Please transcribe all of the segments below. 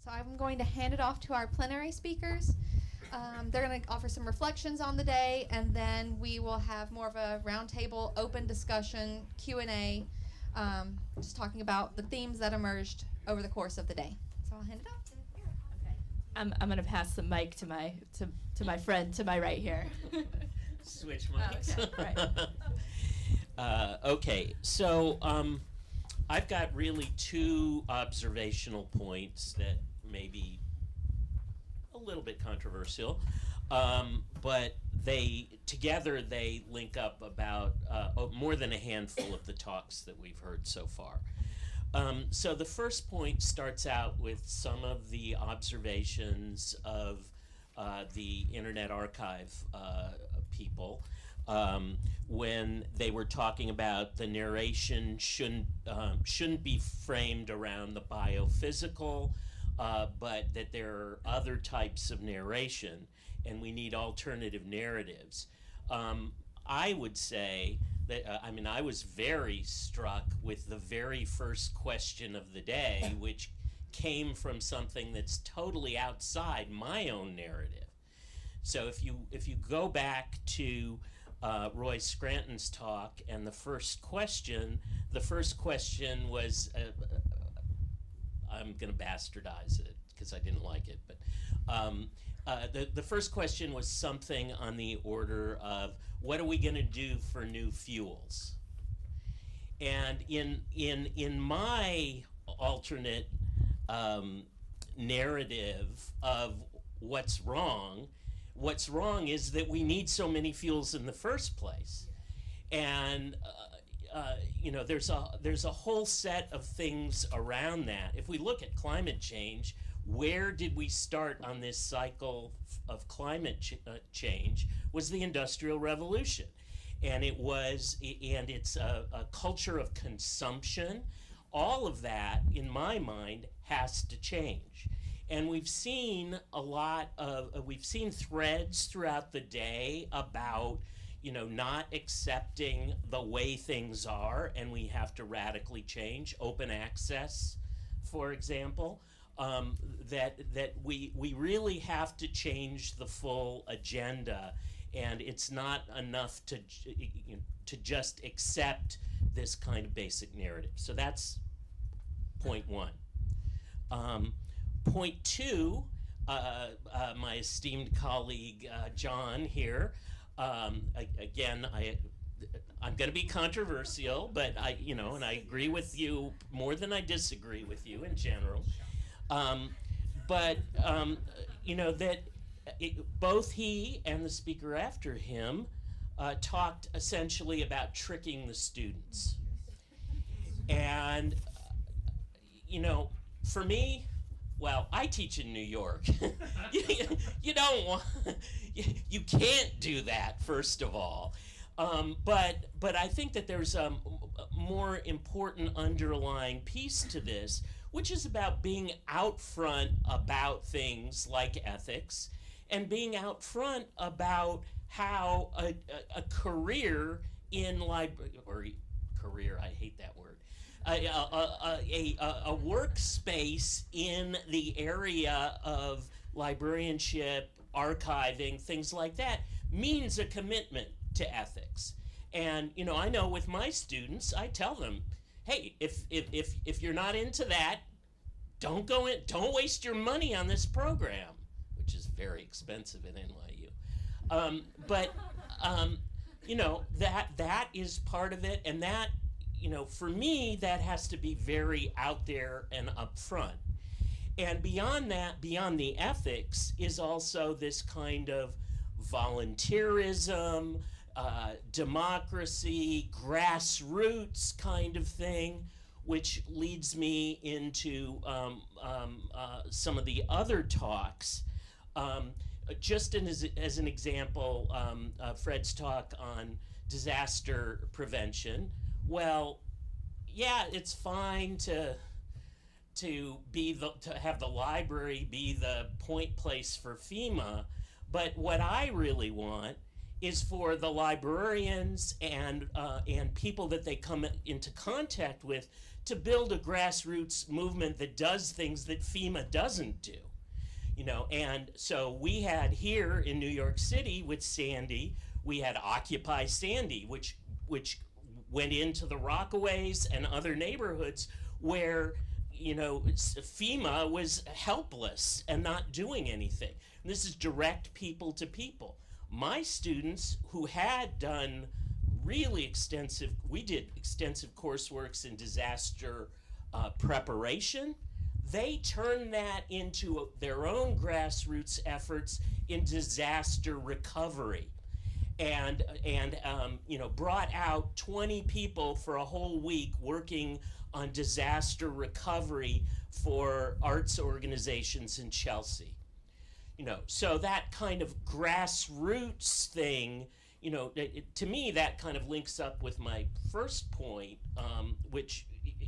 So I'm going to hand it off to our plenary speakers. They're going to offer some reflections on the day, and then we will have more of a roundtable, open discussion, Q&A, just talking about the themes that emerged over the course of the day. So I'll hand it off. Okay. I'm going to pass the mic to my friend to my right here. Switch mics. Okay, right. Okay, so I've got really two observational points that may be a little bit controversial, but together they link up about more than a handful of the talks that we've heard so far. So the first point starts out with some of the observations of the Internet Archive people when they were talking about the narration shouldn't be framed around the biophysical, but that there are other types of narration and we need alternative narratives. I would say that, I was very struck with the very first question of the day, which came from something that's totally outside my own narrative. So if you go back to Roy Scranton's talk and the first question was, I'm going to bastardize it because I didn't like it, but the first question was something on the order of, what are we going to do for new fuels? And in my alternate narrative of what's wrong is that we need so many fuels in the first place. And there's a whole set of things around that. If we look at climate change, where did we start on this cycle of climate change was the Industrial Revolution. And it's a culture of consumption. All of that, in my mind, has to change. And we've seen we've seen threads throughout the day about, not accepting the way things are, and we have to radically change. Open access, for example, that we really have to change the full agenda, and it's not enough to just accept this kind of basic narrative. So that's point one. Point two, my esteemed colleague John here, again, I'm going to be controversial, but and I agree with you more than I disagree with you in general. But both he and the speaker after him talked essentially about tricking the students. And, for me, well, I teach in New York. You don't want, you can't do that, first of all. But I think that there's a more important underlying piece to this, which is about being out front about things like ethics and being out front about how a career in career, I hate that word, a workspace in the area of librarianship, archiving, things like that, means a commitment to ethics. And I know with my students, I tell them, hey, if you're not into that, don't go in, don't waste your money on this program, which is very expensive at NYU. That is part of it, and that, for me, that has to be very out there and upfront. And beyond that, beyond the ethics, is also this kind of volunteerism, democracy, grassroots kind of thing, which leads me into some of the other talks. Just as an example, Fred's talk on disaster prevention. Well, yeah, it's fine to have the library be the point place for FEMA, but what I really want is for the librarians and people that they come into contact with to build a grassroots movement that does things that FEMA doesn't do. You know, and so we had here in New York City with Sandy, we had Occupy Sandy, which went into the Rockaways and other neighborhoods where, you know, FEMA was helpless and not doing anything. And this is direct people to people. My students who had done really extensive, we did extensive courseworks in disaster preparation. They turned that into their own grassroots efforts in disaster recovery, and you know, brought out 20 people for a whole week working on disaster recovery for arts organizations in Chelsea. You know, so that kind of grassroots thing, you know, to me that kind of links up with my first point, which,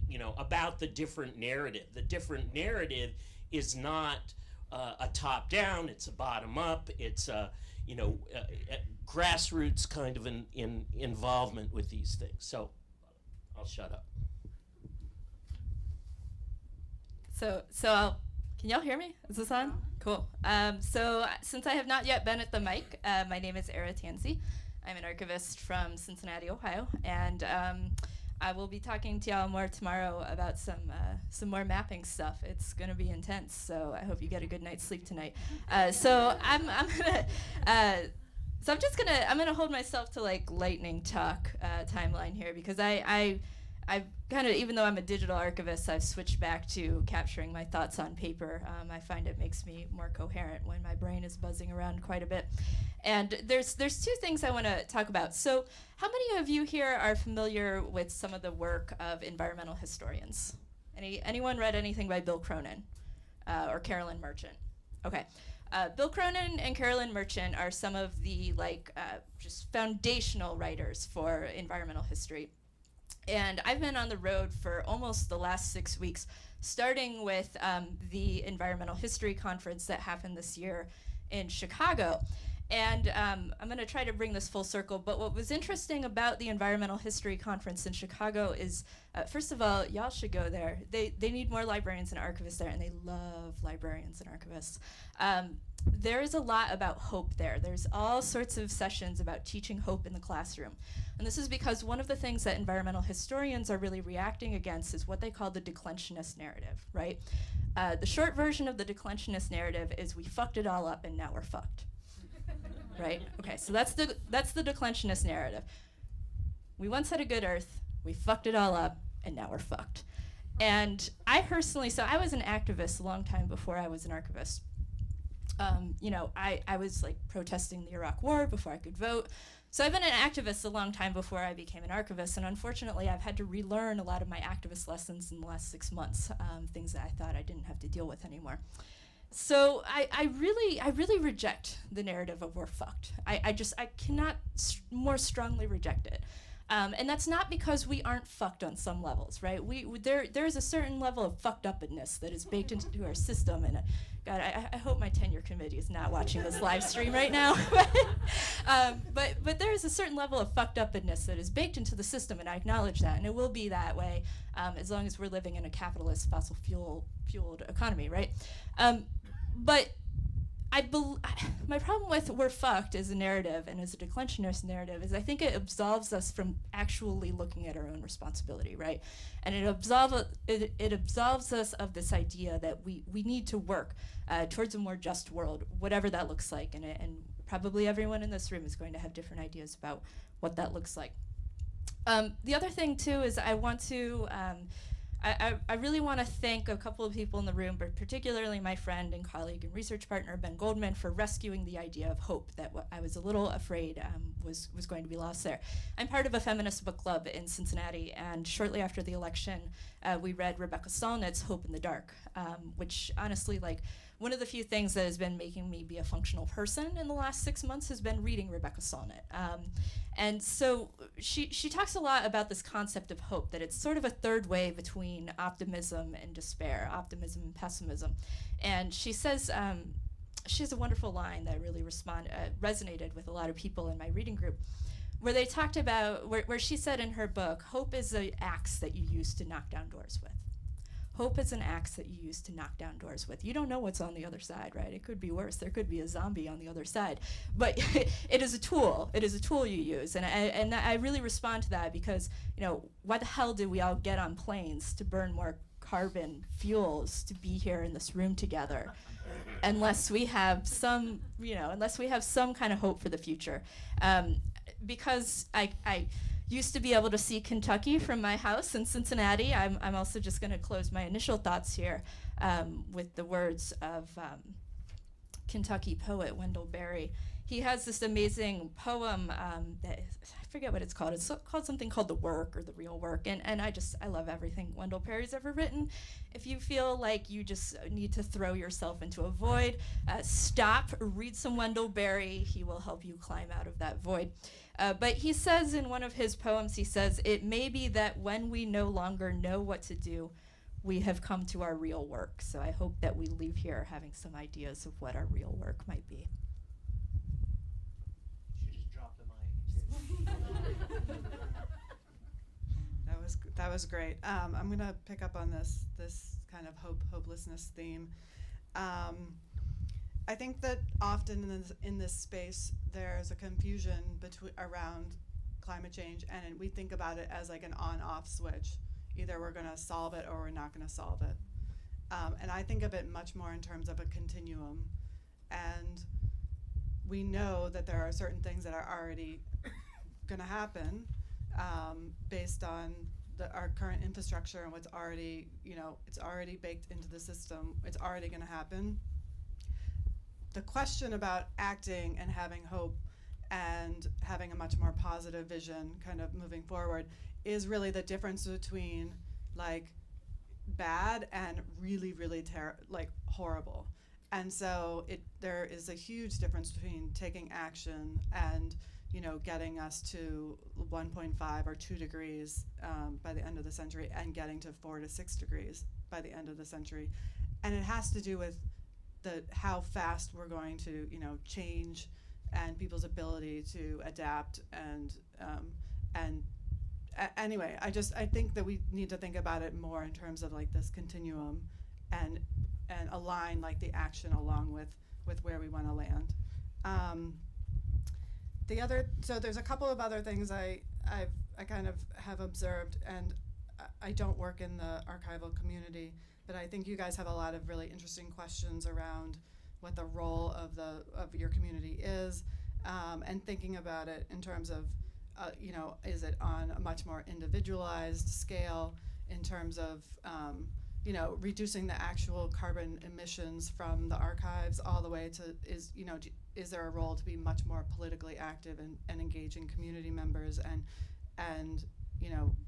you know, about the different narrative. The different narrative is not a top down, it's a bottom up, it's a, you know, a grassroots kind of involvement with these things. So I'll shut up. So can y'all hear me? Is this on? Cool. So since I have not yet been at the mic, my name is Zahra Teensy. I'm an archivist from Cincinnati, Ohio, and I will be talking to y'all more tomorrow about some more mapping stuff. It's gonna be intense, so I hope you get a good night's sleep tonight. So I'm just gonna hold myself to like lightning talk timeline here, because I've kind of, even though I'm a digital archivist, I've switched back to capturing my thoughts on paper. I find it makes me more coherent when my brain is buzzing around quite a bit. And there's two things I want to talk about. So how many of you here are familiar with some of the work of environmental historians? Anyone read anything by Bill Cronin or Carolyn Merchant? Okay. Bill Cronin and Carolyn Merchant are some of the just foundational writers for environmental history. And I've been on the road for almost the last 6 weeks, starting with the Environmental History Conference that happened this year in Chicago. And I'm going to try to bring this full circle, but what was interesting about the Environmental History Conference in Chicago is, first of all, y'all should go there. They need more librarians and archivists there, and they love librarians and archivists. There is a lot about hope there. There's all sorts of sessions about teaching hope in the classroom. And this is because one of the things that environmental historians are really reacting against is what they call the declensionist narrative, right? The short version of the declensionist narrative is we fucked it all up and now we're fucked. Right? Okay, so that's the declensionist narrative. We once had a good earth, we fucked it all up, and now we're fucked. And I personally, so I was an activist a long time before I was an archivist. You know, I was like protesting the Iraq War before I could vote. So I've been an activist a long time before I became an archivist, and unfortunately I've had to relearn a lot of my activist lessons in the last 6 months, things that I thought I didn't have to deal with anymore. So I really reject the narrative of we're fucked. I cannot more strongly reject it. And that's not because we aren't fucked on some levels, right? There is a certain level of fucked upness that is baked into our system, and God, I hope my tenure committee is not watching this live stream right now. But there is a certain level of fucked upness that is baked into the system, and I acknowledge that, and it will be that way as long as we're living in a capitalist fossil fueled economy, right? But my problem with we're fucked as a narrative and as a declensionist narrative is I think it absolves us from actually looking at our own responsibility, right? And it absolves us of this idea that we need to work towards a more just world, whatever that looks like. And probably everyone in this room is going to have different ideas about what that looks like. The other thing, too, is I want to... I really want to thank a couple of people in the room, but particularly my friend and colleague and research partner, Ben Goldman, for rescuing the idea of hope that I was a little afraid was going to be lost there. I'm part of a feminist book club in Cincinnati, and shortly after the election, we read Rebecca Solnit's Hope in the Dark, which honestly, one of the few things that has been making me be a functional person in the last 6 months has been reading Rebecca Solnit. And so she talks a lot about this concept of hope, that it's sort of a third way between optimism and despair, optimism and pessimism. And she says, she has a wonderful line that really resonated with a lot of people in my reading group, where they talked about, where she said in her book, hope is an axe that you use to knock down doors with. Hope is an axe that you use to knock down doors with. You don't know what's on the other side, right? It could be worse. There could be a zombie on the other side. But it is a tool. It is a tool you use. And I really respond to that because, why the hell did we all get on planes to burn more carbon fuels to be here in this room together? Unless we have some, kind of hope for the future. Because I used to be able to see Kentucky from my house in Cincinnati. I'm also just going to close my initial thoughts here with the words of Kentucky poet Wendell Berry. He has this amazing poem that I forget what it's called. It's called something called The Work or The Real Work. And I love everything Wendell Berry's ever written. If you feel like you just need to throw yourself into a void, stop, read some Wendell Berry. He will help you climb out of that void. But he says in one of his poems, he says, "It may be that when we no longer know what to do, we have come to our real work." So I hope that we leave here having some ideas of what our real work might be. She just dropped the mic. That was great. I'm gonna pick up on this kind of hopelessness theme. I think that often in this space there's a confusion around climate change, and we think about it as like an on-off switch. Either we're going to solve it or we're not going to solve it. And I think of it much more in terms of a continuum. And we know that there are certain things that are already going to happen based on our current infrastructure and what's already, it's already baked into the system. It's already going to happen. The question about acting and having hope and having a much more positive vision kind of moving forward is really the difference between like bad and really, really horrible. And so there is a huge difference between taking action and getting us to 1.5 or 2 degrees by the end of the century and getting to 4 to 6 degrees by the end of the century. And it has to do with how fast we're going to change and people's ability to adapt anyway, I think that we need to think about it more in terms of like this continuum and align like the action along with where we want to land. So there's a couple of other things I kind of have observed, and I don't work in the archival community, but I think you guys have a lot of really interesting questions around what the role of your community is, and thinking about it in terms of, is it on a much more individualized scale in terms of, reducing the actual carbon emissions from the archives all the way to, is there a role to be much more politically active and engaging community members and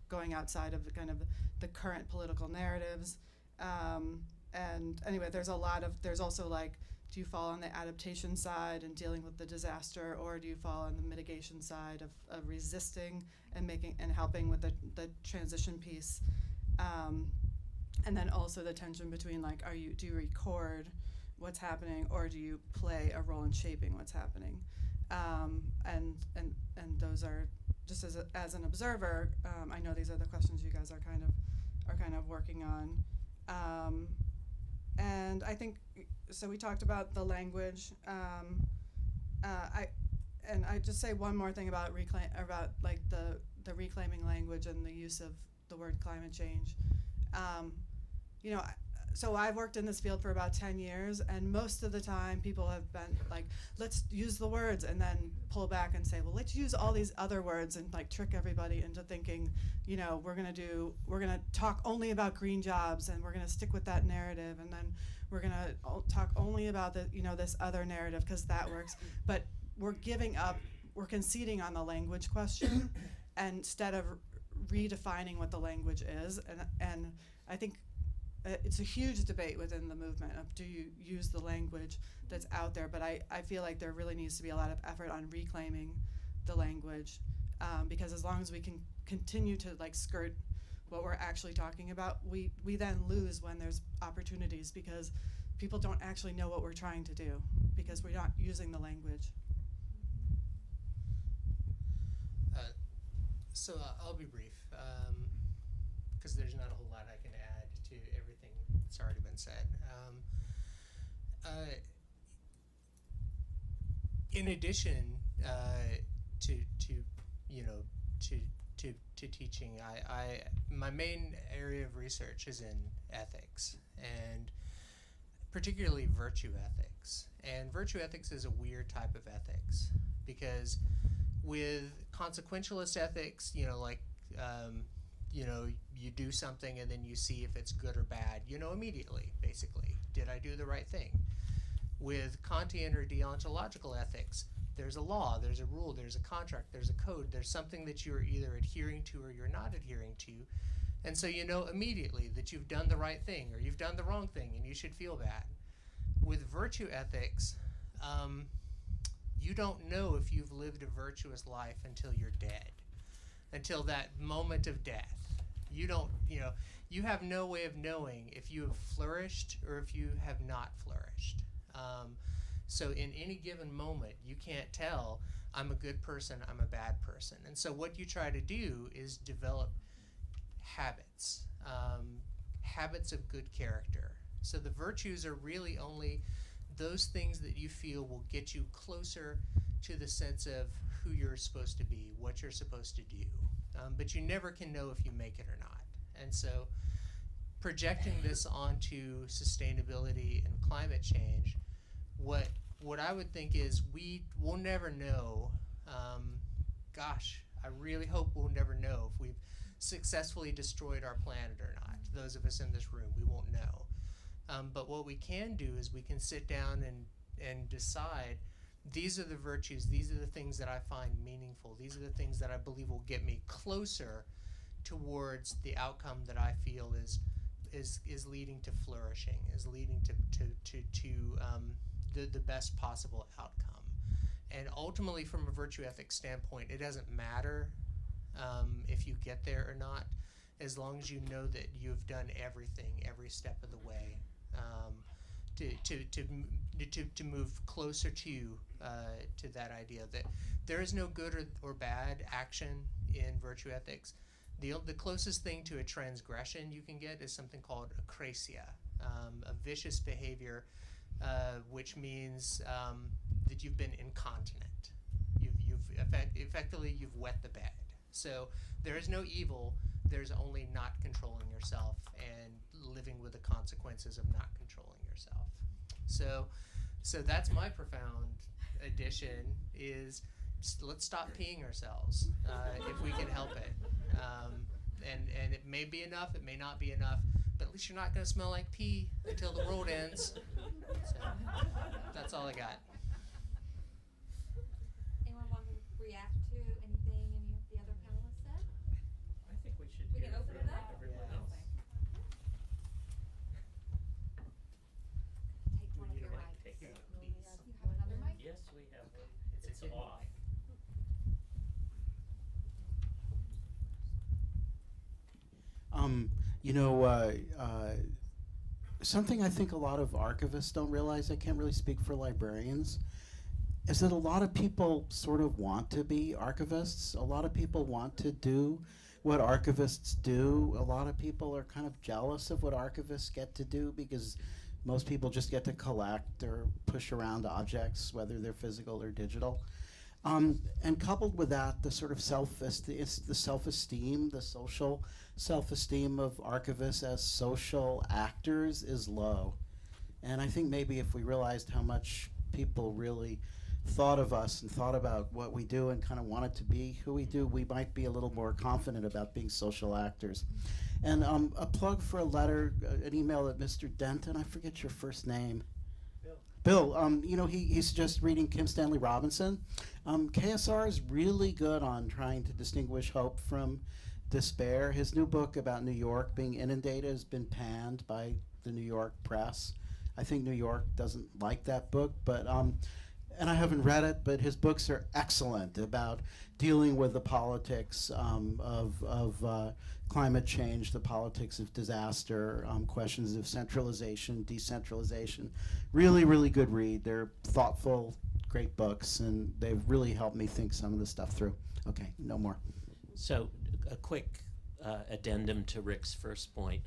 going outside of the current political narratives. And anyway, there's also like, do you fall on the adaptation side and dealing with the disaster, or do you fall on the mitigation side of resisting and helping with the transition piece? And then also the tension between like, do you record what's happening, or do you play a role in shaping what's happening? And those are just as an observer. I know these are the questions you guys are kind of working on. And I think so. We talked about the language. I just say one more thing about like the reclaiming language and the use of the word climate change. So I've worked in this field for about 10 years, and most of the time people have been like, let's use the words, and then pull back and say, well, let's use all these other words, and like trick everybody into thinking, we're gonna talk only about green jobs, and we're gonna stick with that narrative, and then we're gonna talk only about this other narrative because that works. But we're conceding on the language question instead of redefining what the language is, and I think it's a huge debate within the movement of, do you use the language that's out there? But I feel like there really needs to be a lot of effort on reclaiming the language, because as long as we can continue to like skirt what we're actually talking about, we then lose when there's opportunities, because people don't actually know what we're trying to do. because we're not using the language. So I'll be brief, because there's not a whole lot I can add to everything that's already been said. In addition to teaching, my main area of research is in ethics, and particularly virtue ethics. And virtue ethics is a weird type of ethics, because with consequentialist ethics, you do something and then you see if it's good or bad, immediately, basically. Did I do the right thing? With Kantian or deontological ethics, there's a law, there's a rule, there's a contract, there's a code, there's something that you're either adhering to or you're not adhering to. And so you know immediately that you've done the right thing or you've done the wrong thing and you should feel bad. With virtue ethics, you don't know if you've lived a virtuous life until you're dead, until that moment of death. You have no way of knowing if you have flourished or if you have not flourished. So in any given moment, you can't tell, I'm a good person, I'm a bad person. And so what you try to do is develop habits, habits of good character. So the virtues are really only those things that you feel will get you closer to the sense of who you're supposed to be, what you're supposed to do. But you never can know if you make it or not. And so projecting this onto sustainability and climate change, what I would think is we'll never know, I really hope we'll never know if we've successfully destroyed our planet or not. Those of us in this room, we won't know. But what we can do is we can sit down and decide, these are the virtues, these are the things that I find meaningful, these are the things that I believe will get me closer towards the outcome that I feel is leading to flourishing, is leading to the best possible outcome. And ultimately, from a virtue ethics standpoint, it doesn't matter if you get there or not, as long as you know that you've done everything every step of the way to move closer to that idea that there is no good or bad action in virtue ethics. The closest thing to a transgression you can get is something called akrasia, a vicious behavior, which means that you've been incontinent. Effectively you've wet the bed. So there is no evil. There's only not controlling yourself and living with the consequences of not controlling yourself. So that's my profound addition is let's stop peeing ourselves if we can help it. And it may be enough, it may not be enough, but at least you're not going to smell like pee until the world ends. So that's all I got. Anyone want to react to anything any of the other panelists said? I think we should We hear can open from it up? everyone else. Take one of Would you your like mics. to take that, You please? have another mic? Yes, we have one. It's off. Something I think a lot of archivists don't realize, I can't really speak for librarians, is that a lot of people sort of want to be archivists. A lot of people want to do what archivists do. A lot of people are kind of jealous of what archivists get to do because most people just get to collect or push around objects, whether they're physical or digital. And coupled with that, the sort of self-esteem, the social self-esteem of archivists as social actors is low. And I think maybe if we realized how much people really thought of us and thought about what we do and kind of wanted to be who we do, we might be a little more confident about being social actors. And a plug for a letter, an email that Mr. Denton, I forget your first name. Bill, he's just reading Kim Stanley Robinson. KSR is really good on trying to distinguish hope from despair. His new book about New York being inundated has been panned by the New York press. I think New York doesn't like that book, but and I haven't read it, but his books are excellent about dealing with the politics of climate change, the politics of disaster, questions of centralization, decentralization. Really, really good read. They're thoughtful, great books, and they've really helped me think some of the stuff through. Okay, no more. So a quick addendum to Rick's first point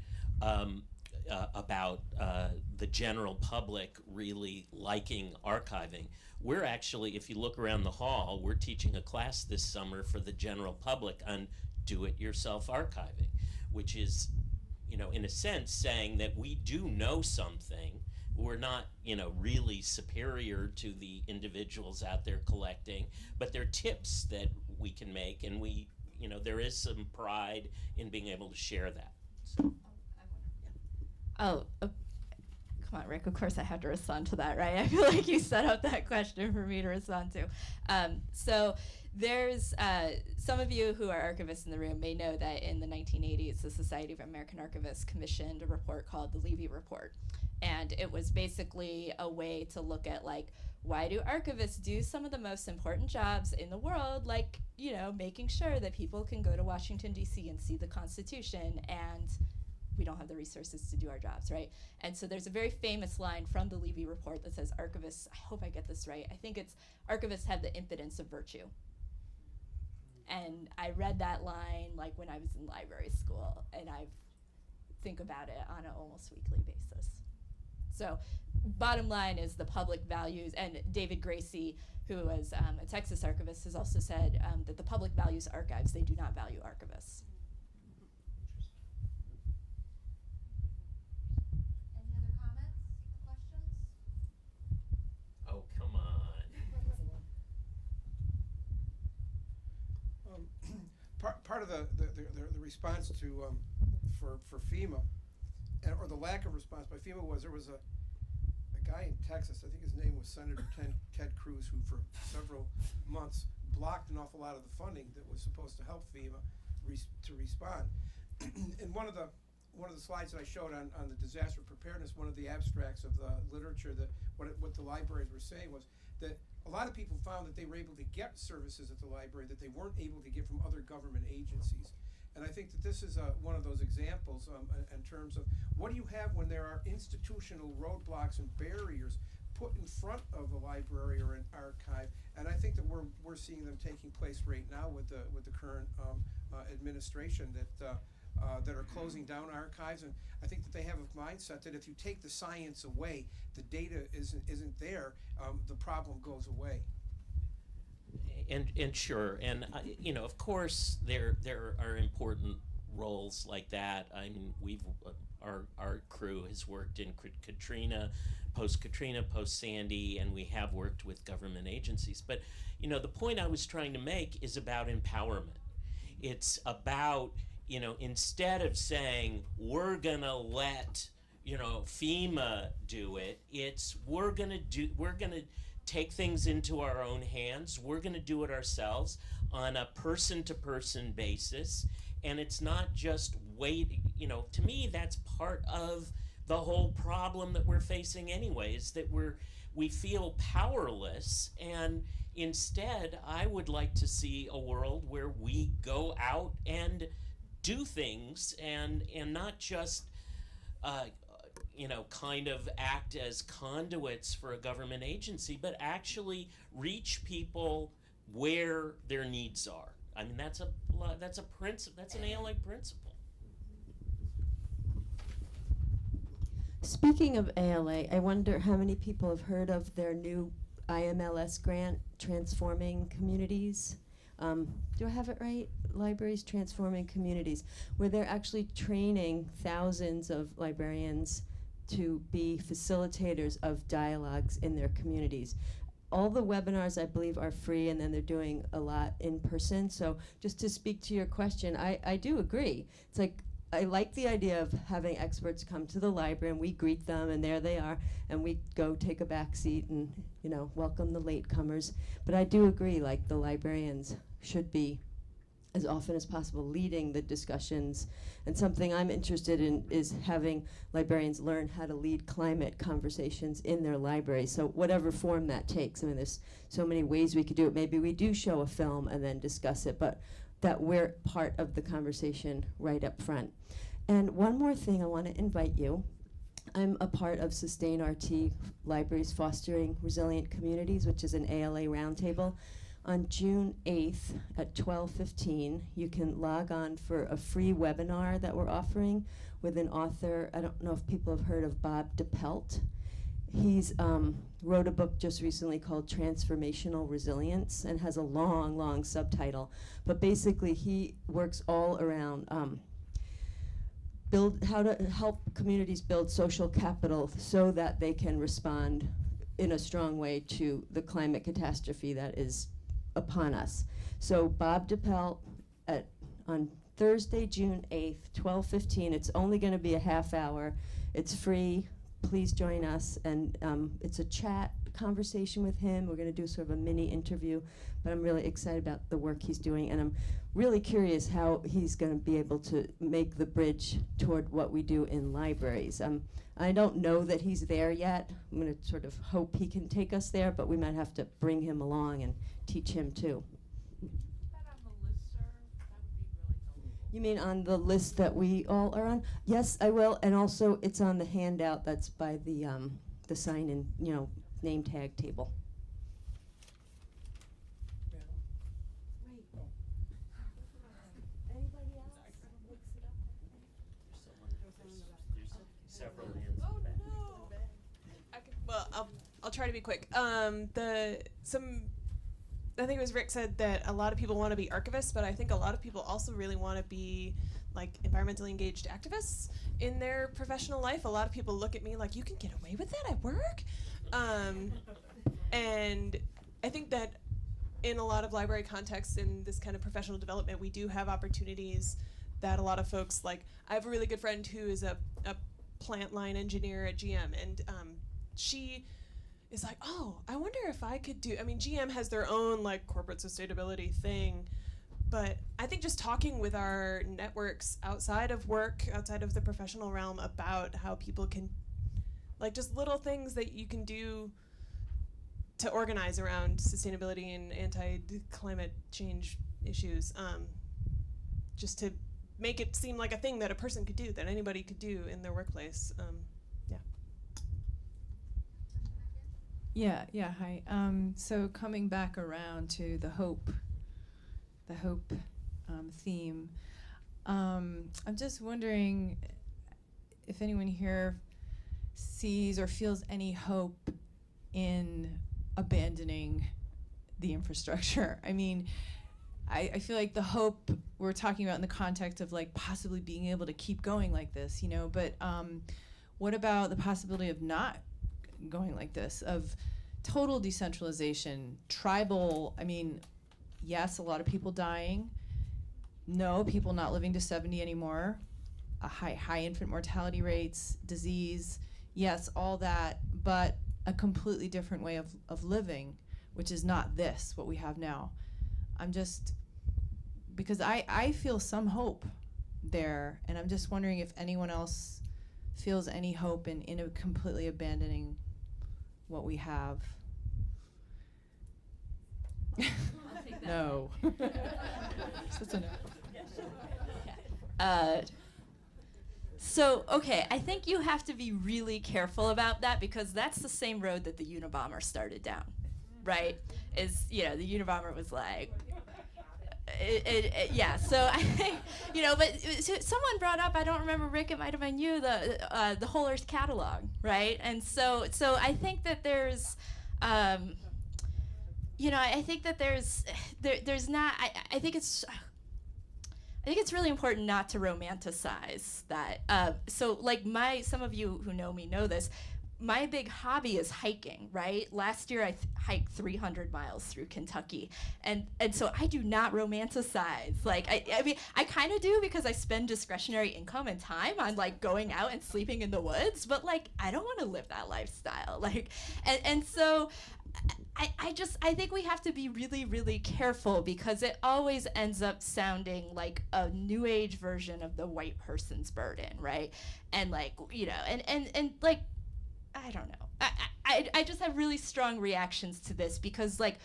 about the general public really liking archiving. We're actually, if you look around the hall, we're teaching a class this summer for the general public on do-it-yourself archiving, which is, in a sense saying that we do know something. We're not, really superior to the individuals out there collecting, but they're tips that we can make, and we, there is some pride in being able to share that. So. Come on, Rick, of course I have to respond to that, right? I feel like you set up that question for me to respond to. So there's, some of you who are archivists in the room may know that in the 1980s, the Society of American Archivists commissioned a report called the Levy Report. And it was basically a way to look at, why do archivists do some of the most important jobs in the world, like, making sure that people can go to Washington, D.C. and see the Constitution, and we don't have the resources to do our jobs, right? And so there's a very famous line from the Levy Report that says archivists, I hope I get this right, I think it's, archivists have the impotence of virtue. And I read that line when I was in library school, and I think about it on an almost weekly basis. So bottom line is the public values, and David Gracie, who was a Texas archivist, has also said that the public values archives, they do not value archivists. Any other comments or questions? Oh, come on. Part of the response to for FEMA, or the lack of response by FEMA, was there was a guy in Texas, I think his name was Senator Ted Cruz, who for several months blocked an awful lot of the funding that was supposed to help FEMA to respond. And one of the slides that I showed on the disaster preparedness, one of the abstracts of the literature, that what the libraries were saying was that a lot of people found that they were able to get services at the library that they weren't able to get from other government agencies. And I think that this is one of those examples in terms of what do you have when there are institutional roadblocks and barriers put in front of a library or an archive. And I think that we're seeing them taking place right now with the current administration that are closing down archives. And I think that they have a mindset that if you take the science away, the data isn't there, the problem goes away. And sure, and of course there are important roles like that. I mean, our crew has worked in Katrina, post Sandy, and we have worked with government agencies. But the point I was trying to make is about empowerment. It's about instead of saying we're gonna let FEMA do it, it's we're gonna take things into our own hands. We're going to do it ourselves on a person-to-person basis, and it's not just wait. To me, that's part of the whole problem that we're facing anyway, is that we feel powerless, and instead, I would like to see a world where we go out and do things, and not just kind of act as conduits for a government agency, but actually reach people where their needs are. I mean, that's a principle. That's an ALA principle. Speaking of ALA, I wonder how many people have heard of their new IMLS grant, Transforming Communities. Do I have it right? Libraries Transforming Communities, where they're actually training thousands of librarians to be facilitators of dialogues in their communities. All the webinars, I believe, are free, and then they're doing a lot in person. So just to speak to your question, I do agree. It's like, I like the idea of having experts come to the library and we greet them and there they are, and we go take a back seat and welcome the latecomers. But I do agree, the librarians should be as often as possible, leading the discussions. And something I'm interested in is having librarians learn how to lead climate conversations in their library. So whatever form that takes. I mean, there's so many ways we could do it. Maybe we do show a film and then discuss it, but that we're part of the conversation right up front. And one more thing, I want to invite you. I'm a part of Sustain RT Libraries Fostering Resilient Communities, which is an ALA roundtable. On June 8th at 12:15, you can log on for a free webinar that we're offering with an author. I don't know if people have heard of Bob DePelt. He's wrote a book just recently called Transformational Resilience and has a long, long subtitle. But basically, he works all around how to help communities build social capital so that they can respond in a strong way to the climate catastrophe that is upon us. So Bob DePelt on Thursday, June 8th, 12:15. It's only going to be a half hour. It's free. Please join us. And it's a chat conversation with him. We're going to do sort of a mini interview, but I'm really excited about the work he's doing, and I'm really curious how he's going to be able to make the bridge toward what we do in libraries. I don't know that he's there yet. I'm going to sort of hope he can take us there, but we might have to bring him along and teach him too. You mean on the list that we all are on? Yes, I will, and also it's on the handout that's by the sign-in, name tag table. Anybody else mix it up? There's several hands. Oh no! Well, I'll try to be quick. I think it was Rick said that a lot of people want to be archivists, but I think a lot of people also really want to be like environmentally engaged activists in their professional life. A lot of people look at me like, you can get away with that at work? And I think that in a lot of library contexts in this kind of professional development, we do have opportunities that a lot of folks, like I have a really good friend who is a plant line engineer at GM, and she is like, oh, I wonder if I could do, GM has their own like corporate sustainability thing, but I think just talking with our networks outside of work, outside of the professional realm about how people can, like just little things that you can do to organize around sustainability and anti-climate change issues, just to make it seem like a thing that a person could do, that anybody could do in their workplace. Yeah, hi. So coming back around to the hope theme, I'm just wondering if anyone here sees or feels any hope in abandoning the infrastructure. I feel like the hope we're talking about in the context of like possibly being able to keep going like this, but what about the possibility of not going like this, of total decentralization, tribal, yes, a lot of people dying, no, people not living to 70 anymore, a high infant mortality rates, disease, yes, all that, but a completely different way of living, which is not this, what we have now. Because I feel some hope there, and I'm just wondering if anyone else feels any hope in a completely abandoning what we have. No. That's a no. So, okay, I think you have to be really careful about that, because that's the same road that the Unabomber started down, right? The Unabomber was like, yeah, so I think, but someone brought up, I don't remember, Rick, it might have been you, the Whole Earth Catalog, right? And so I think that there's, I think that there's not, I think it's really important not to romanticize that. So like some of you who know me know this, my big hobby is hiking, right? Last year I hiked 300 miles through Kentucky. And so I do not romanticize. Like, I kind of do, because I spend discretionary income and time on like going out and sleeping in the woods, but like, I don't want to live that lifestyle. Like, and so I think we have to be really, really careful, because it always ends up sounding like a new age version of the white person's burden, right? And like, you know, and like, I don't know. I just have really strong reactions to this, because like,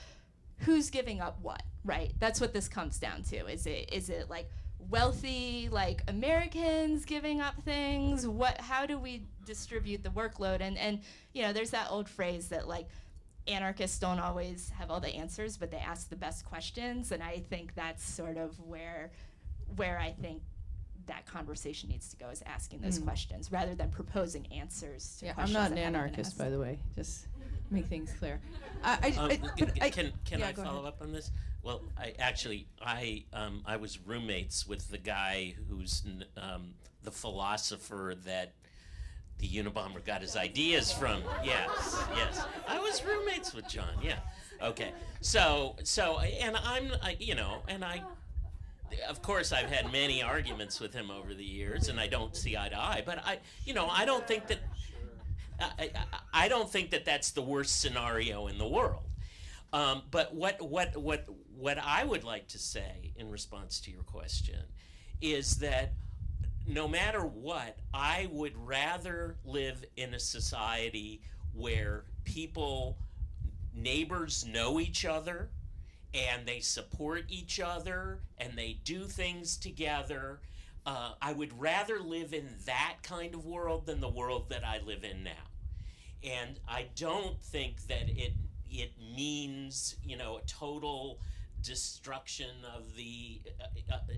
who's giving up what, right? That's what this comes down to. Is it like wealthy like Americans giving up things? How do we distribute the workload? And you know, there's that old phrase that like, anarchists don't always have all the answers, but they ask the best questions. And I think that's sort of where I think that conversation needs to go, is asking those questions rather than proposing answers to Yeah, I'm questions not an that haven't been anarchist, asked. by the way. Just make things clear. Can yeah, I go follow ahead. up on this? Well, I was roommates with the guy who's the philosopher that the Unabomber got his ideas from. Yes. I was roommates with John. Yeah. Okay. So, and of course, I've had many arguments with him over the years, and I don't see eye to eye. But I don't think that I don't think that that's the worst scenario in the world. But what I would like to say in response to your question is that no matter what, I would rather live in a society where neighbors know each other, and they support each other, and they do things together. I would rather live in that kind of world than the world that I live in now. And I don't think that it means, a total destruction of the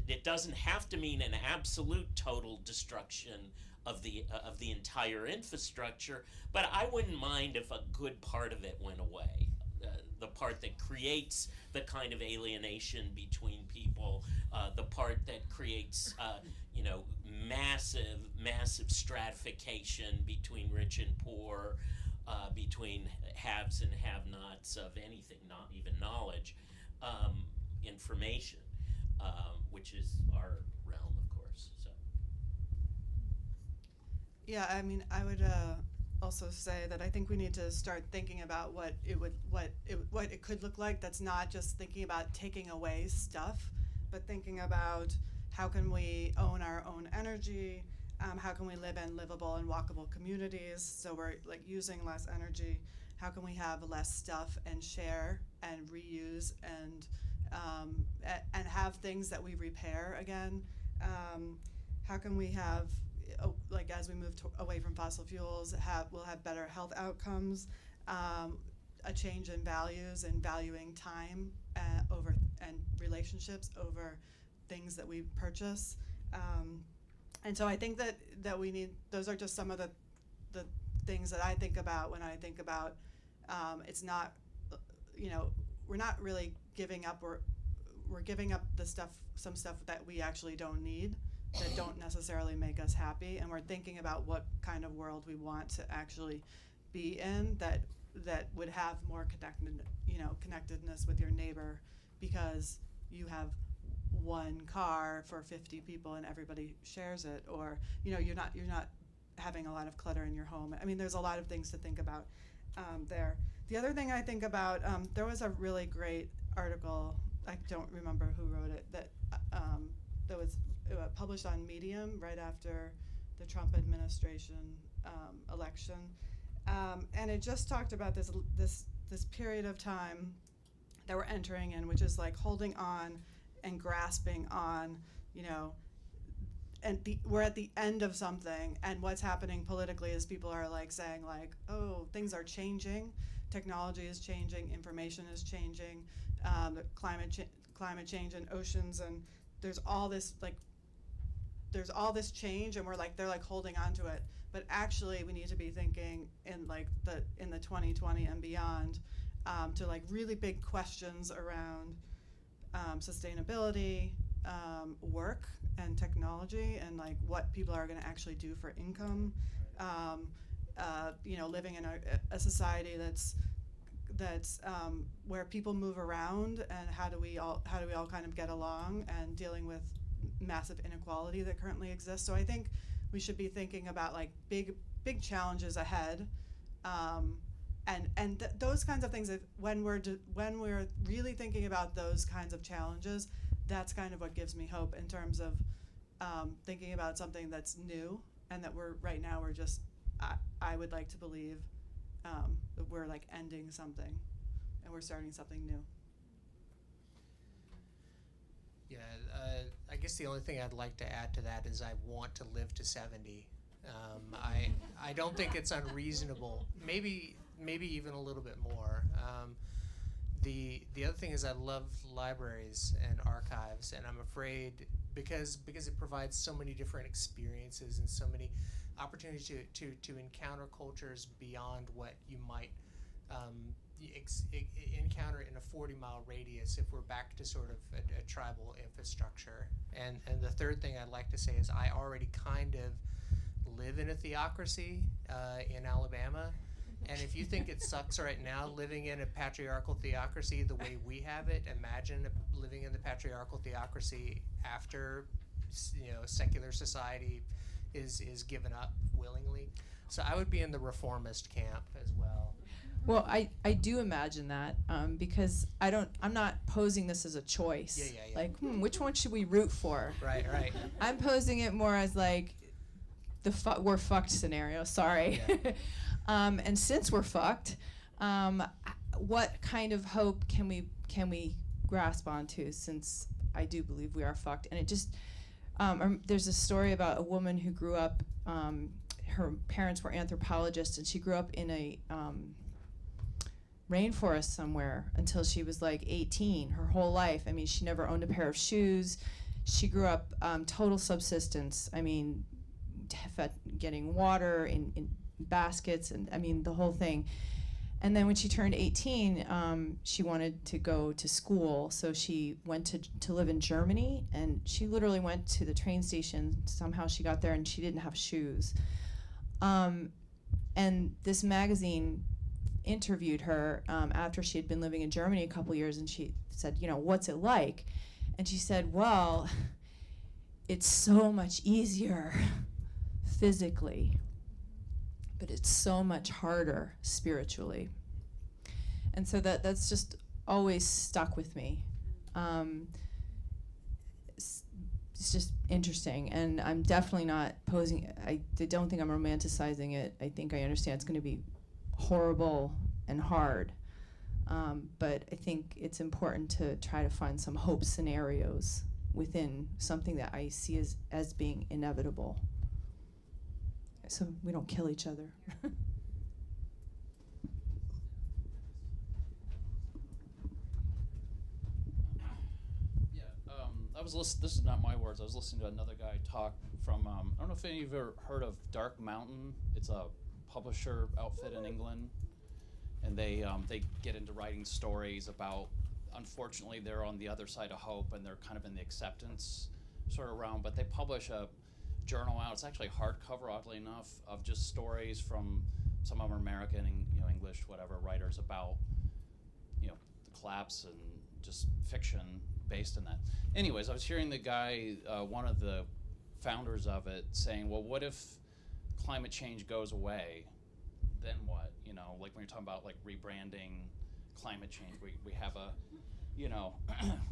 it doesn't have to mean an absolute total destruction of the entire infrastructure, but I wouldn't mind if a good part of it went away. The part that creates the kind of alienation between people, the part that creates massive stratification between rich and poor, between haves and have-nots of anything, not even knowledge. Information, which is our realm, of course. So. Yeah, I mean, I would also say that I think we need to start thinking about what it could look like. That's not just thinking about taking away stuff, but thinking about how can we own our own energy. How can we live in livable and walkable communities so we're like using less energy? How can we have less stuff and share and reuse and have things that we repair again? How can we have, as we move away from fossil fuels, we'll have better health outcomes, a change in values and valuing time and relationships over things that we purchase. And so I think that we need, those are just some of the things that I think about when I think about, it's not, we're not really giving up, we're giving up some stuff that we actually don't need, that don't necessarily make us happy, and we're thinking about what kind of world we want to actually be in that would have more connectedness with your neighbor, because you have one car for 50 people and everybody shares it, or you're not having a lot of clutter in your home. I mean, there's a lot of things to think about there. The other thing I think about, there was a really great article, I don't remember who wrote it, that was published on Medium right after the Trump administration election, and it just talked about this period of time that we're entering in, which is like holding on and grasping on, and we're at the end of something, and what's happening politically is people are like saying like, oh, things are changing, technology is changing, information is changing, the climate change and oceans, and there's all this change, and they're like holding on to it, but actually we need to be thinking in the 2020 and beyond, to like really big questions around sustainability, work and technology, and like what people are going to actually do for income, living in a society that's where people move around, and how do we all kind of get along, and dealing with massive inequality that currently exists. So I think we should be thinking about like big challenges ahead, those kinds of things, when we're really thinking about those kinds of challenges, that's kind of what gives me hope in terms of thinking about something that's new, and that we're just, I would like to believe that we're like ending something and we're starting something new. Yeah, I guess the only thing I'd like to add to that is I want to live to 70. I don't think it's unreasonable. Maybe even a little bit more. The other thing is I love libraries and archives, and I'm afraid because it provides so many different experiences and so many opportunities to encounter cultures beyond what you might encounter in a 40-mile radius if we're back to sort of a tribal infrastructure. And the third thing I'd like to say is I already kind of live in a theocracy in Alabama. And if you think it sucks right now living in a patriarchal theocracy the way we have it, imagine living in the patriarchal theocracy after, secular society is given up willingly. So I would be in the reformist camp as well. Well, I do imagine that because I'm not posing this as a choice. Yeah. Like, which one should we root for? Right. I'm posing it more as like the we're fucked scenario. Sorry. Yeah. And since we're fucked, what kind of hope can we grasp onto? Since I do believe we are fucked, and it just there's a story about a woman who grew up. Her parents were anthropologists, and she grew up in a rainforest somewhere until she was like 18. Her whole life. I mean, she never owned a pair of shoes. She grew up total subsistence. I mean, getting water in baskets, and I mean the whole thing. And then when she turned 18, she wanted to go to school, so she went to live in Germany, and she literally went to the train station. Somehow she got there and she didn't have shoes. And this magazine interviewed her after she had been living in Germany a couple years, and she said, what's it like? And she said, well, it's so much easier physically, but it's so much harder spiritually. And so that's just always stuck with me. It's just interesting, and I'm definitely not posing, I don't think I'm romanticizing it. I think I understand it's going to be horrible and hard, but I think it's important to try to find some hope scenarios within something that I see as being inevitable, so we don't kill each other. This is not my words. I was listening to another guy talk from, I don't know if any of you ever heard of Dark Mountain. It's a publisher outfit in England, and they get into writing stories about, unfortunately, they're on the other side of hope, and they're kind of in the acceptance sort of realm, but they publish a journal out. It's actually hardcover, oddly enough, of just stories from some of them are American, English, whatever, writers about, the collapse and just fiction based in that. Anyways, I was hearing the guy, one of the founders of it, saying, well, what if climate change goes away? Then what? Like when you're talking about like rebranding climate change, we have a,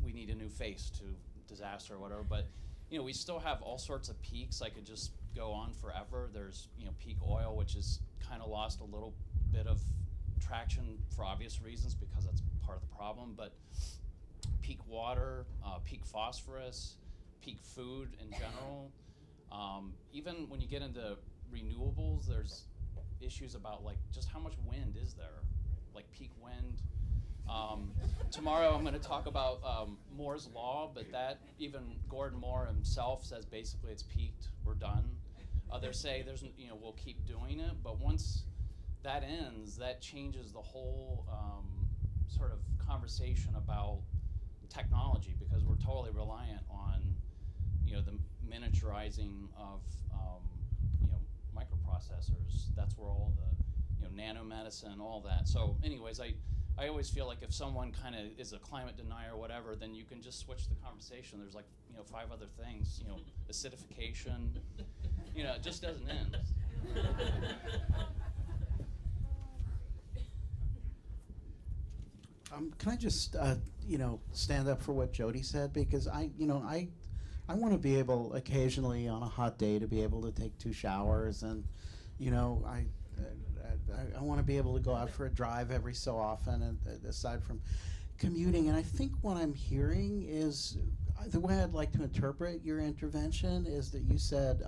we need a new face to disaster or whatever, but we still have all sorts of peaks. I could just go on forever. There's, peak oil, which has kind of lost a little bit of traction for obvious reasons because that's part of the problem, but peak water, peak phosphorus, peak food in general. Even when you get into renewables, there's issues about like just how much wind is there, like peak wind. Tomorrow I'm going to talk about Moore's Law, but that even Gordon Moore himself says basically it's peaked, we're done. Others say there's, we'll keep doing it, but once that ends, that changes the whole sort of conversation about technology, because we're totally reliant on, the miniaturizing of, microprocessors. That's where all the, nanomedicine, all that. So anyways, I always feel like if someone kind of is a climate denier or whatever, then you can just switch the conversation. There's like, 5 other things, acidification, it just doesn't end. Can I just, stand up for what Jody said? Because I want to be able occasionally on a hot day to be able to take 2 showers, and, I want to be able to go out for a drive every so often, and aside from commuting. And I think what I'm hearing is, the way I'd like to interpret your intervention is that you said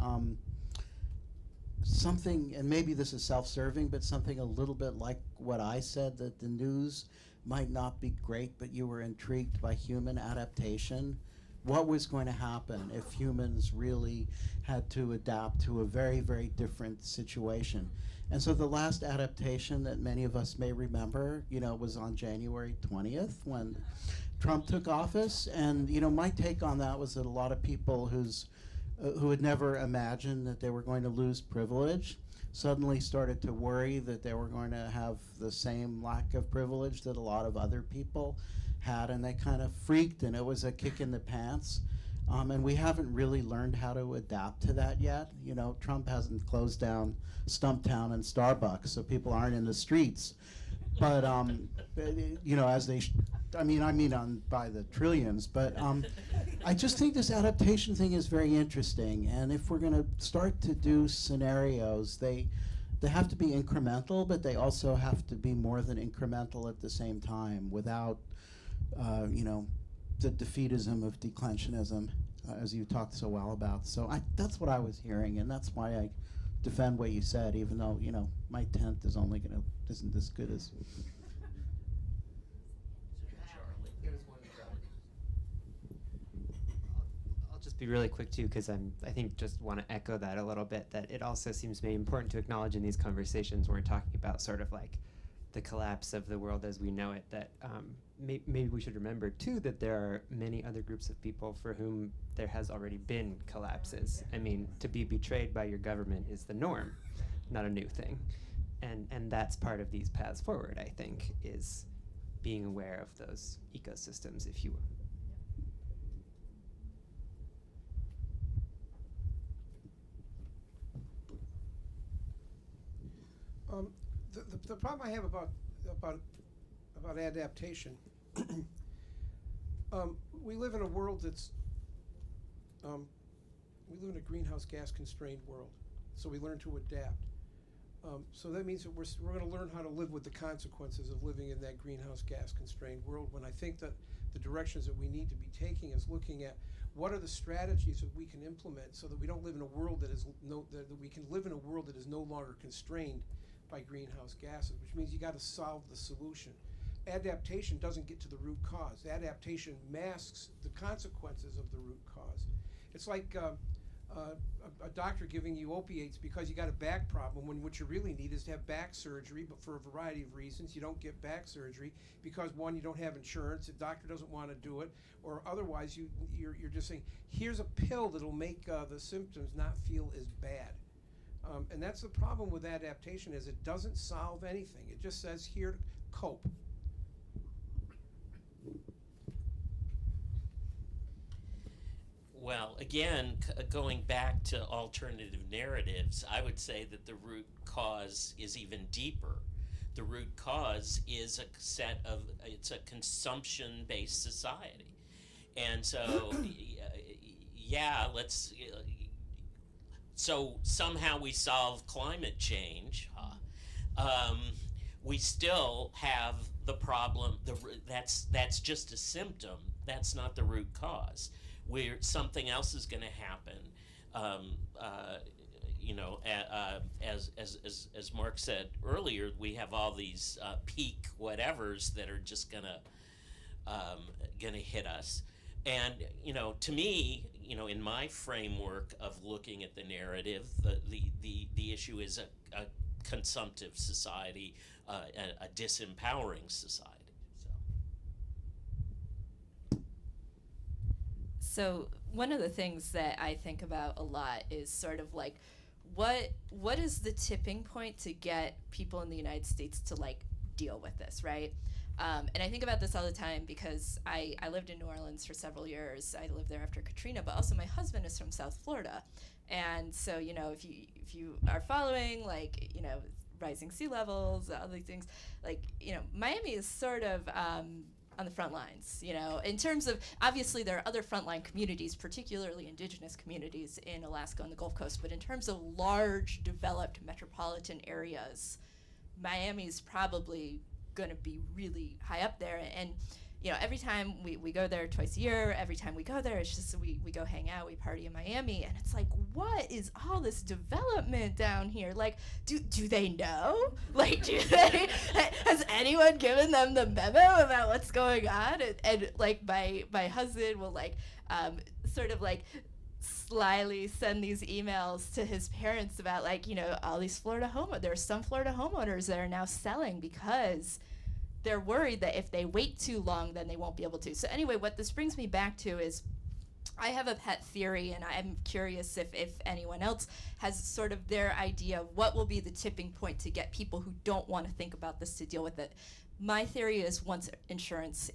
something, and maybe this is self-serving, but something a little bit like what I said, that the news might not be great, but you were intrigued by human adaptation. What was going to happen if humans really had to adapt to a very, very different situation? And so the last adaptation that many of us may remember, was on January 20th when Trump took office. And, my take on that was that a lot of people who had never imagined that they were going to lose privilege suddenly started to worry that they were going to have the same lack of privilege that a lot of other people had, and they kind of freaked, and it was a kick in the pants. And we haven't really learned how to adapt to that yet. Trump hasn't closed down Stumptown and Starbucks, so people aren't in the streets. But as they, by the trillions. But I just think this adaptation thing is very interesting. And if we're going to start to do scenarios, they have to be incremental, but they also have to be more than incremental at the same time, without the defeatism of declensionism, as you talked so well about. So that's what I was hearing, and that's why I defend what you said, even though my tent is isn't as good as. I'll just be really quick too, because I think just want to echo that a little bit. That it also seems to me important to acknowledge in these conversations when we're talking about sort of like the collapse of the world as we know it, that maybe we should remember too that there are many other groups of people for whom there has already been collapses. I mean, to be betrayed by your government is the norm, not a new thing. And that's part of these paths forward, I think, is being aware of those ecosystems, if you will. The problem I have about adaptation, we live in a world that's we live in a greenhouse gas constrained world, so we learn to adapt. So that means that we're going to learn how to live with the consequences of living in that greenhouse gas constrained world. When I think that the directions that we need to be taking is looking at what are the strategies that we can implement so that we don't live in a world that we can live in a world that is no longer constrained by greenhouse gases, which means you got to solve the solution. Adaptation doesn't get to the root cause. Adaptation masks the consequences of the root cause. It's like a doctor giving you opiates because you got a back problem, when what you really need is to have back surgery, but for a variety of reasons you don't get back surgery because, one, you don't have insurance, the doctor doesn't want to do it, or otherwise you're just saying, here's a pill that'll make the symptoms not feel as bad. And that's the problem with adaptation, is it doesn't solve anything. It just says, here to cope. Well, again, going back to alternative narratives, I would say that the root cause is even deeper. The root cause is it's a consumption-based society. And so, so somehow we solve climate change. We still have the problem. That's just a symptom. That's not the root cause. Something else is going to happen. As Mark said earlier, we have all these peak whatevers that are just gonna hit us. And to me, in my framework of looking at the narrative, the issue is a consumptive society, a disempowering society. So one of the things that I think about a lot is sort of like, what is the tipping point to get people in the United States to like deal with this, right? And I think about this all the time because I lived in New Orleans for several years. I lived there after Katrina, but also my husband is from South Florida. And so, if you are following, rising sea levels, all these things. Like, Miami is sort of on the front lines, in terms of, obviously there are other frontline communities, particularly indigenous communities in Alaska and the Gulf Coast, but in terms of large, developed metropolitan areas, Miami's probably going to be really high up there. And every time we go there twice a year, every time we go there, it's just we go hang out, we party in Miami, and it's like, what is all this development down here? Like, do they know? Like, has anyone given them the memo about what's going on? And like my husband will sort of slyly send these emails to his parents about all these there's some Florida homeowners that are now selling because they're worried that if they wait too long, then they won't be able to. So anyway, what this brings me back to is I have a pet theory, and I'm curious if anyone else has sort of their idea of what will be the tipping point to get people who don't want to think about this to deal with it. My theory is once insurance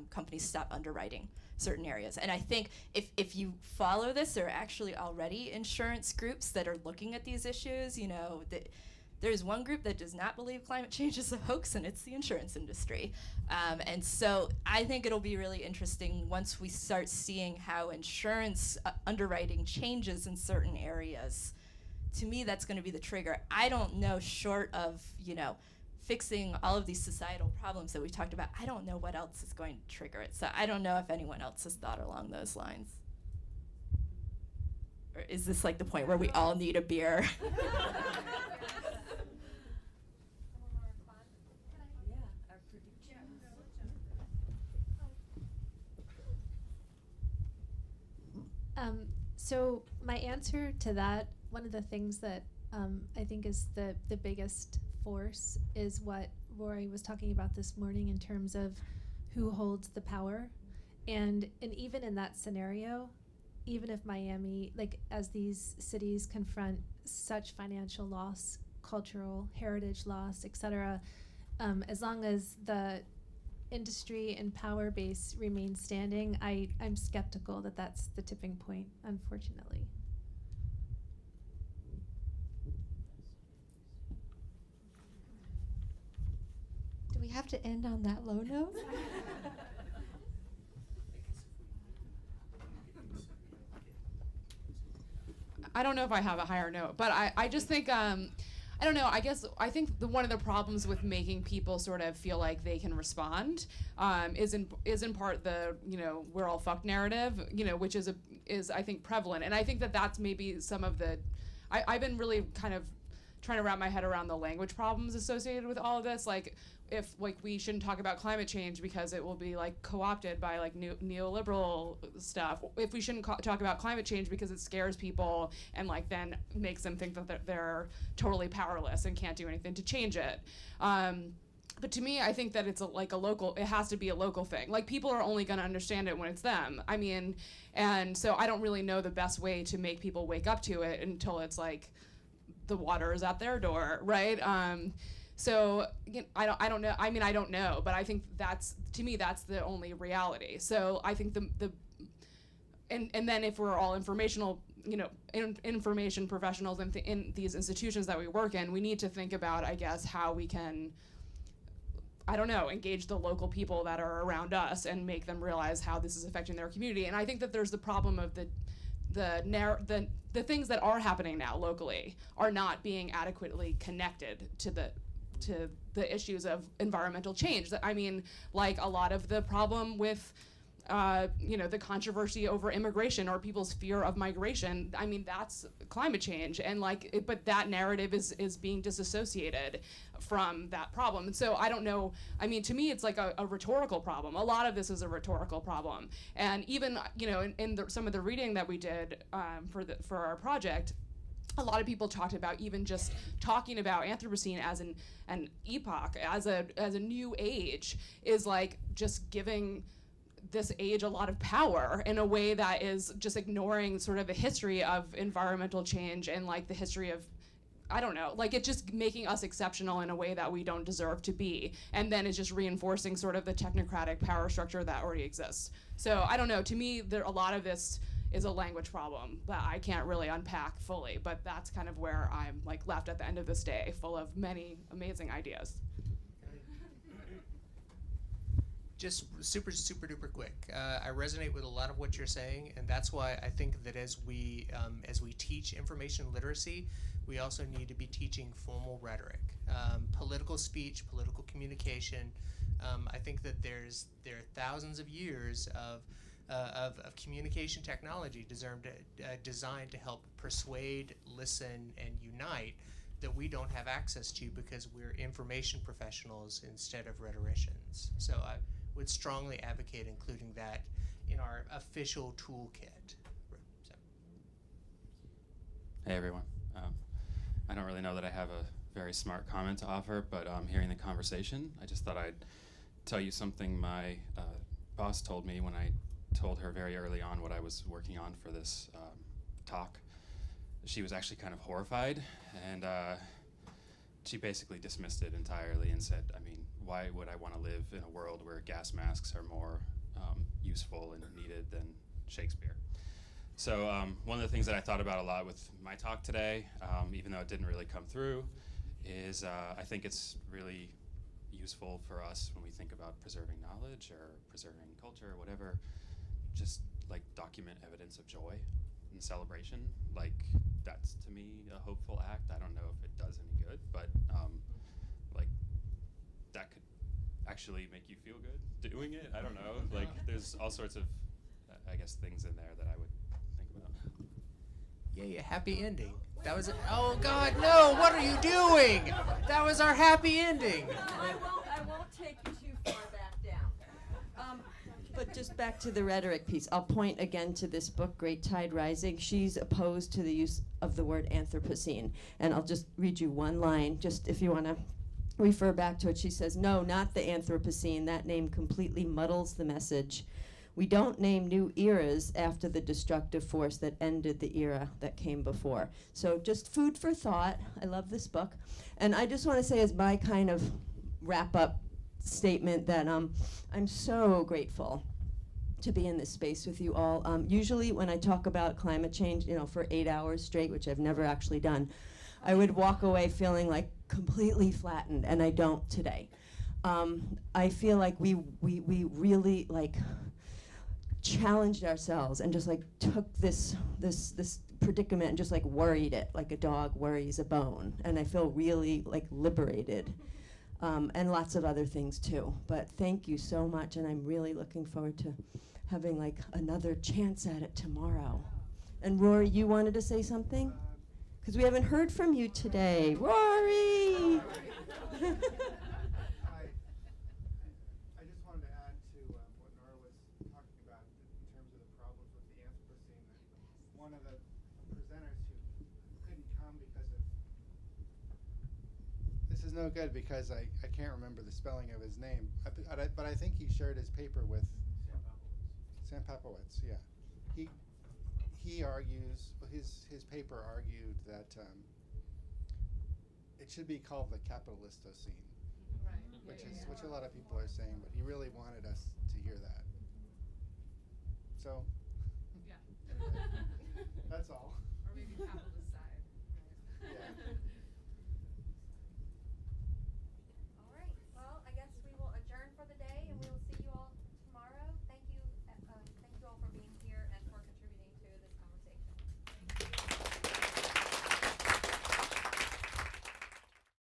companies stop underwriting certain areas. And I think if you follow this, there are actually already insurance groups that are looking at these issues, there's one group that does not believe climate change is a hoax, and it's the insurance industry. And so I think it'll be really interesting once we start seeing how insurance underwriting changes in certain areas. To me, that's going to be the trigger. I don't know, short of, fixing all of these societal problems that we talked about, I don't know what else is going to trigger it. So I don't know if anyone else has thought along those lines. Or is this the point where we all need a beer? So my answer to that, one of the things that I think is the biggest force is what Rory was talking about this morning in terms of who holds the power. And even in that scenario, even if Miami, as these cities confront such financial loss, cultural heritage loss, etc., as long as the industry and power base remains standing, I'm skeptical that that's the tipping point, unfortunately. Do we have to end on that low note? I don't know if I have a higher note, but I just think, I don't know, I think one of the problems with making people sort of feel like they can respond is in part the, we're all fucked narrative, which is I think prevalent. And I think that that's maybe some of the, I've been really kind of trying to wrap my head around the language problems associated with all of this. If we shouldn't talk about climate change because it will be co-opted by neoliberal stuff. If we shouldn't talk about climate change because it scares people and then makes them think that they're totally powerless and can't do anything to change it. But to me, I think that it's it has to be a local thing. People are only gonna understand it when it's them. And so I don't really know the best way to make people wake up to it until it's the water is at their door, right? So I don't know. I don't know, but I think to me that's the only reality. So I think and then if we're all informational, information professionals in these institutions that we work in, we need to think about, I guess, how we can, engage the local people that are around us and make them realize how this is affecting their community. And I think that there's the problem of the things that are happening now locally are not being adequately connected to the issues of environmental change. A lot of the problem with the controversy over immigration or people's fear of migration, that's climate change. And but that narrative is being disassociated from that problem. And so I don't know, to me it's a rhetorical problem. A lot of this is a rhetorical problem. And even, in some of the reading that we did for our project, a lot of people talked about even just talking about Anthropocene as an epoch, as a new age, is just giving this age a lot of power in a way that is just ignoring sort of the history of environmental change and the history of, it's just making us exceptional in a way that we don't deserve to be. And then it's just reinforcing sort of the technocratic power structure that already exists. So I don't know, to me, a lot of this is a language problem that I can't really unpack fully, but that's kind of where I'm like left at the end of this day, full of many amazing ideas. Just super duper quick. I resonate with a lot of what you're saying, and that's why I think that as we teach information literacy, we also need to be teaching formal rhetoric, political speech, political communication. I think that there are thousands of years of communication technology designed to help persuade, listen, and unite that we don't have access to because we're information professionals instead of rhetoricians. So I would strongly advocate including that in our official toolkit. So. Hey everyone. I don't really know that I have a very smart comment to offer, but hearing the conversation, I just thought I'd tell you something my boss told me when I told her very early on what I was working on for this talk. She was actually kind of horrified, and she basically dismissed it entirely and said, I mean, why would I want to live in a world where gas masks are more useful and needed than Shakespeare? So one of the things that I thought about a lot with my talk today, even though it didn't really come through, is I think it's really useful for us when we think about preserving knowledge or preserving culture or whatever, just like document evidence of joy and celebration. Like that's to me a hopeful act. I don't know if it does any good, but like that could actually make you feel good doing it. I don't know. Like there's all sorts of, I guess, things in there that I would think about. Yay, a happy ending. That was oh God, no, what are you doing? That was our happy ending. I won't take you too far back down. But just back to the rhetoric piece, I'll point again to this book, Great Tide Rising. She's opposed to the use of the word Anthropocene. And I'll just read you one line, just if you want to refer back to it. She says, no, not the Anthropocene. That name completely muddles the message. We don't name new eras after the destructive force that ended the era that came before. So just food for thought. I love this book. And I just want to say as my kind of wrap-up statement that I'm so grateful to be in this space with you all. Usually when I talk about climate change, for 8 hours straight, which I've never actually done, I would walk away feeling like completely flattened, and I don't today. I feel like we really challenged ourselves and just took this predicament and just worried it like a dog worries a bone, and I feel really liberated. And lots of other things too. But thank you so much, and I'm really looking forward to having another chance at it tomorrow. And Rory, you wanted to say something? Because we haven't heard from you today. Rory! I just wanted to add to what Nora was talking about in terms of the problems with the Anthropocene. One of the presenters who couldn't come because of this is no good because I can't remember the spelling of his name, but I think he shared his paper with Sam Papowitz. Yeah, he argues, his paper argued that it should be called the Capitalistocene, which a lot of people are saying, but he really wanted us to hear that. So, yeah, anyway, that's all. Or maybe